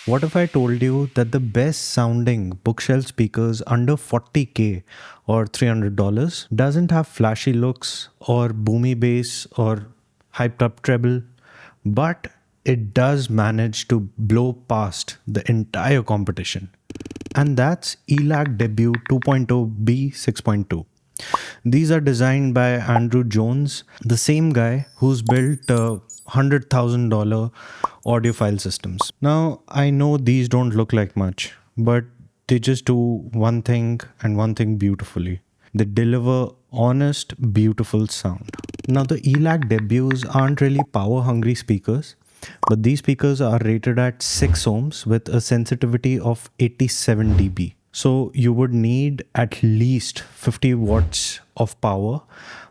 What if I told you that the best sounding bookshelf speakers under 40K or $300 doesn't have flashy looks or boomy bass or hyped up treble, but it does manage to blow past the entire competition? And that's ELAC Debut 2.0 B 6.2. These are designed by Andrew Jones, the same guy who's built $100,000 audiophile systems. Now, I know these don't look like much, but they just do one thing and one thing beautifully. They deliver honest, beautiful sound. Now, the ELAC debuts aren't really power hungry speakers, but these speakers are rated at 6 ohms with a sensitivity of 87 dB. So you would need at least 50 watts of power,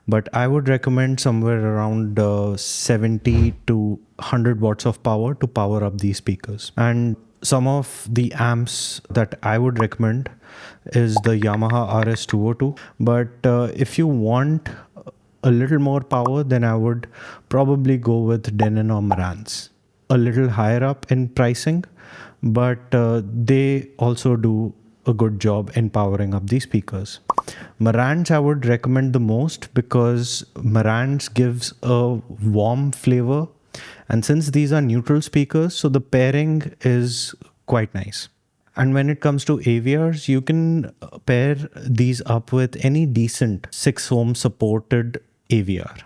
but I would recommend somewhere around 70 to 100 watts of power to power up these speakers. And some of the amps that I would recommend is the Yamaha RS202. But if you want a little more power, then I would probably go with Denon or Marantz. A little higher up in pricing, but they also do a good job in powering up these speakers. Marantz I would recommend the most because Marantz gives a warm flavor, and since these are neutral speakers, so the pairing is quite nice. And when it comes to AVRs, you can pair these up with any decent 6 ohm supported AVR.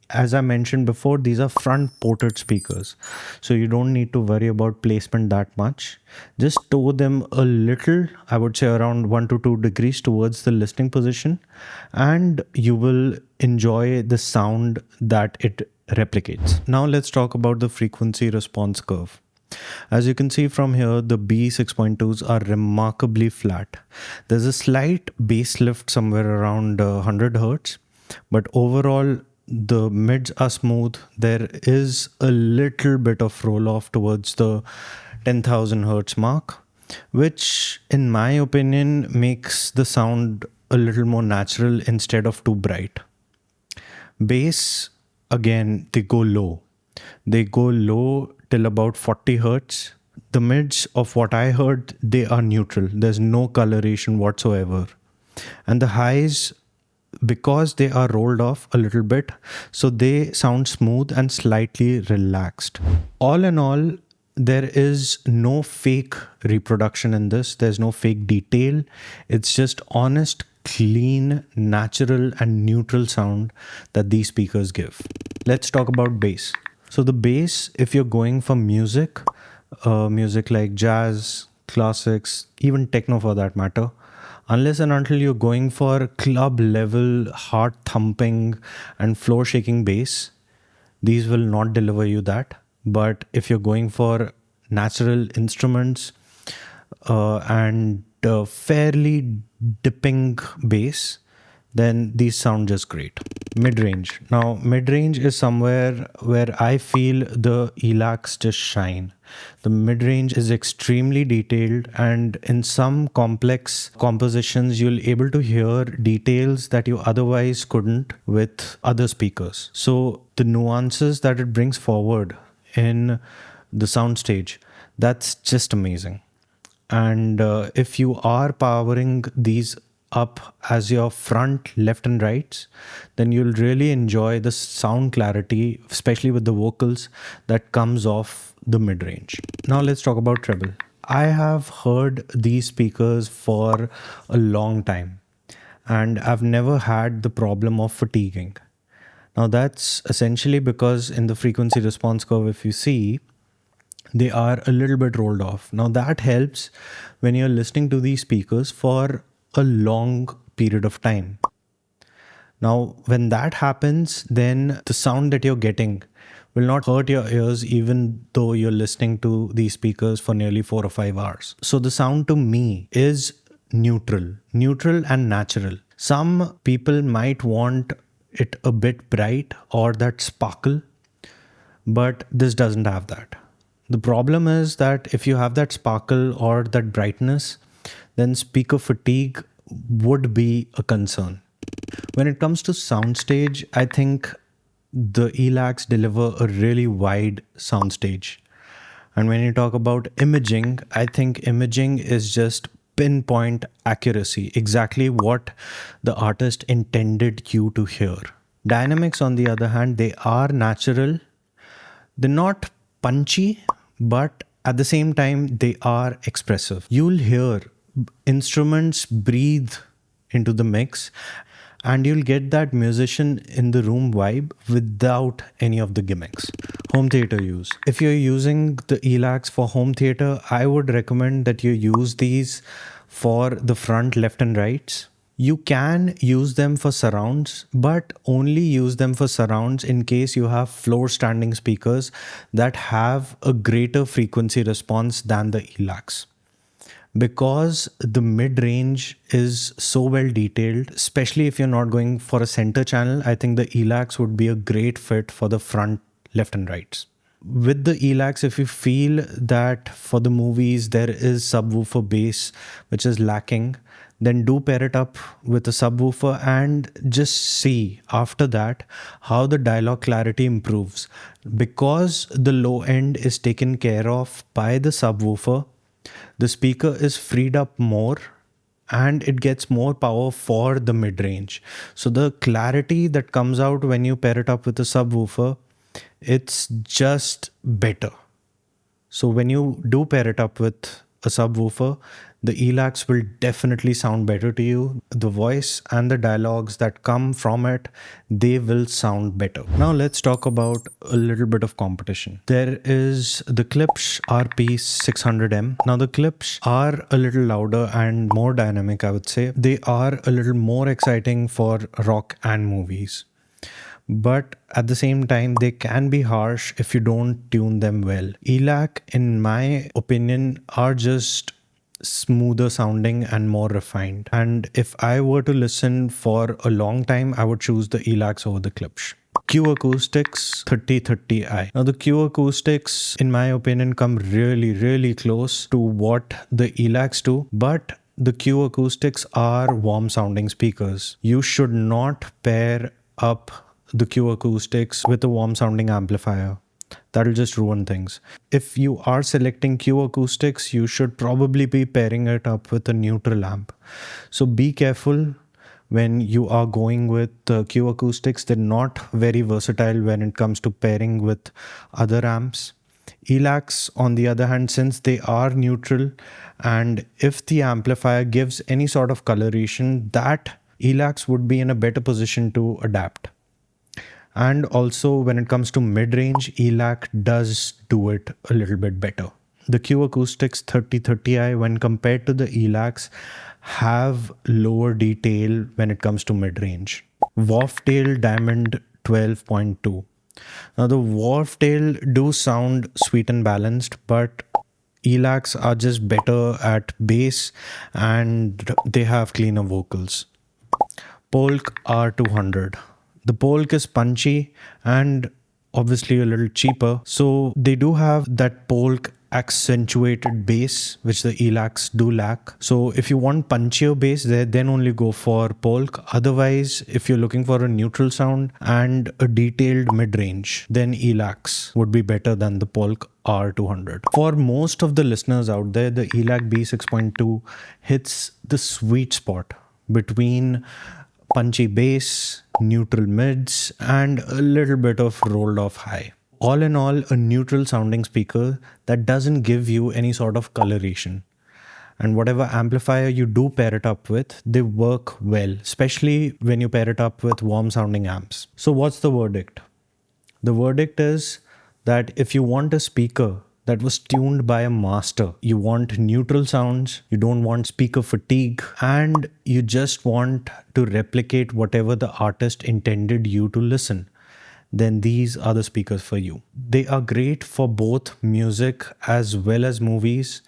As I mentioned before, these are front ported speakers, so you don't need to worry about placement that much. Just tow them a little, I would say around 1 to 2 degrees towards the listening position, and you will enjoy the sound that it replicates. Now let's talk about the frequency response curve. As you can see from here, the B 6.2s are remarkably flat. There's a slight bass lift somewhere around 100 Hz, but overall the mids are smooth. There is a little bit of roll off towards the 10,000 Hz mark, which in my opinion makes the sound a little more natural instead of too bright. Bass, again, they go low. They go low till about 40 Hz. The mids of what I heard, they are neutral. There's no coloration whatsoever. And the highs, because they are rolled off a little bit, so they sound smooth and slightly relaxed. All in all, there is no fake reproduction in this. There's no fake detail. It's just honest, clean, natural, and neutral sound that these speakers give. Let's talk about bass. So the bass, if you're going for music, music like jazz, classics, even techno for that matter, unless and until you're going for club level, heart thumping, and floor shaking bass, these will not deliver you that. But if you're going for natural instruments and fairly dipping bass, then these sound just great. Mid-range. Now, mid-range is somewhere where I feel the ELACs just shine. The mid-range is extremely detailed, and in some complex compositions, you'll able to hear details that you otherwise couldn't with other speakers. So the nuances that it brings forward in the soundstage, that's just amazing. And if you are powering these up as your front, left and rights, then you'll really enjoy the sound clarity, especially with the vocals that comes off the mid-range. Now let's talk about treble. I have heard these speakers for a long time, and I've never had the problem of fatiguing. Now that's essentially because in the frequency response curve, if you see, they are a little bit rolled off. Now that helps when you're listening to these speakers for a long period of time. Now, when that happens, then the sound that you're getting will not hurt your ears even though you're listening to these speakers for nearly 4 or 5 hours. So the sound to me is neutral and natural. Some people might want it a bit bright or that sparkle, but this doesn't have that. The problem is that if you have that sparkle or that brightness, then speaker fatigue would be a concern. When it comes to soundstage, I think the ELACs deliver a really wide soundstage. And when you talk about imaging, I think imaging is just pinpoint accuracy, exactly what the artist intended you to hear. Dynamics, on the other hand, they are natural. They're not punchy, but at the same time, they are expressive. You'll hear instruments breathe into the mix, and you'll get that musician in the room vibe without any of the gimmicks. Home theater use. If you're using the ELACs for home theater, I would recommend that you use these for the front, left, and rights. You can use them for surrounds, but only use them for surrounds in case you have floor standing speakers that have a greater frequency response than the ELACs. Because the mid range is so well detailed, especially if you're not going for a center channel, I think the ELACs would be a great fit for the front, left, and rights. With the ELACs, if you feel that for the movies there is subwoofer bass which is lacking, then do pair it up with a subwoofer and just see after that how the dialogue clarity improves. Because the low end is taken care of by the subwoofer, the speaker is freed up more and it gets more power for the mid range. So the clarity that comes out when you pair it up with a subwoofer, it's just better. So when you do pair it up with a subwoofer, the ELACs will definitely sound better to you. The voice and the dialogues that come from it, they will sound better. Now let's talk about a little bit of competition. There is the Klipsch RP600M. Now the Klipsch are a little louder and more dynamic, I would say. They are a little more exciting for rock and movies. But at the same time, they can be harsh if you don't tune them well. ELAC, in my opinion, are just smoother sounding and more refined. And if I were to listen for a long time, I would choose the ELACs over the Klipsch. Q Acoustics 3030i. Now the Q Acoustics, in my opinion, come really close to what the ELACs do, but the Q Acoustics are warm sounding speakers. You should not pair up the Q Acoustics with a warm sounding amplifier. That'll just ruin things. If you are selecting Q Acoustics, you should probably be pairing it up with a neutral amp. So be careful when you are going with Q Acoustics. They're not very versatile when it comes to pairing with other amps. ELACs, on the other hand, since they are neutral, and if the amplifier gives any sort of coloration, that ELACs would be in a better position to adapt. And also when it comes to mid-range, ELAC does do it a little bit better. The Q Acoustics 3030i, when compared to the ELACs, have lower detail when it comes to mid-range. Wharftail Diamond 12.2. Now the Wharftail do sound sweet and balanced, but ELACs are just better at bass and they have cleaner vocals. Polk R200. The Polk is punchy and obviously a little cheaper. So they do have that Polk accentuated bass, which the ELACs do lack. So if you want punchier bass there, then only go for Polk. Otherwise, if you're looking for a neutral sound and a detailed mid-range, then ELACs would be better than the Polk R200. For most of the listeners out there, the ELAC B6.2 hits the sweet spot between punchy bass, neutral mids, and a little bit of rolled off high. All in all, a neutral sounding speaker that doesn't give you any sort of coloration. And whatever amplifier you do pair it up with, they work well, especially when you pair it up with warm sounding amps. So what's the verdict? The verdict is that if you want a speaker that was tuned by a master, you want neutral sounds, you don't want speaker fatigue, and you just want to replicate whatever the artist intended you to listen, then these are the speakers for you. They are great for both music as well as movies,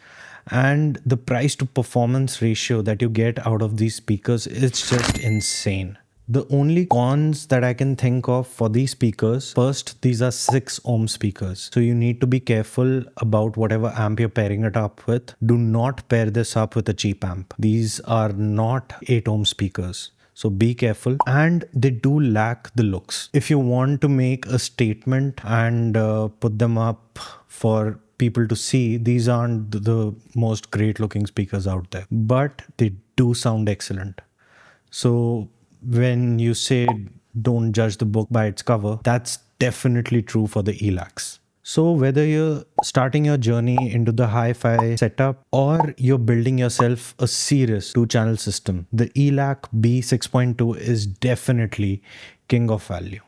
and the price to performance ratio that you get out of these speakers is just insane. The only cons that I can think of for these speakers, first, these are 6 ohm speakers. So you need to be careful about whatever amp you're pairing it up with. Do not pair this up with a cheap amp. These are not 8 ohm speakers. So be careful, and they do lack the looks. If you want to make a statement and put them up for people to see, these aren't the most great looking speakers out there, but they do sound excellent. So when you say don't judge the book by its cover, that's definitely true for the ELACs. So whether you're starting your journey into the hi-fi setup or you're building yourself a serious 2-channel system, the ELAC B6.2 is definitely king of value.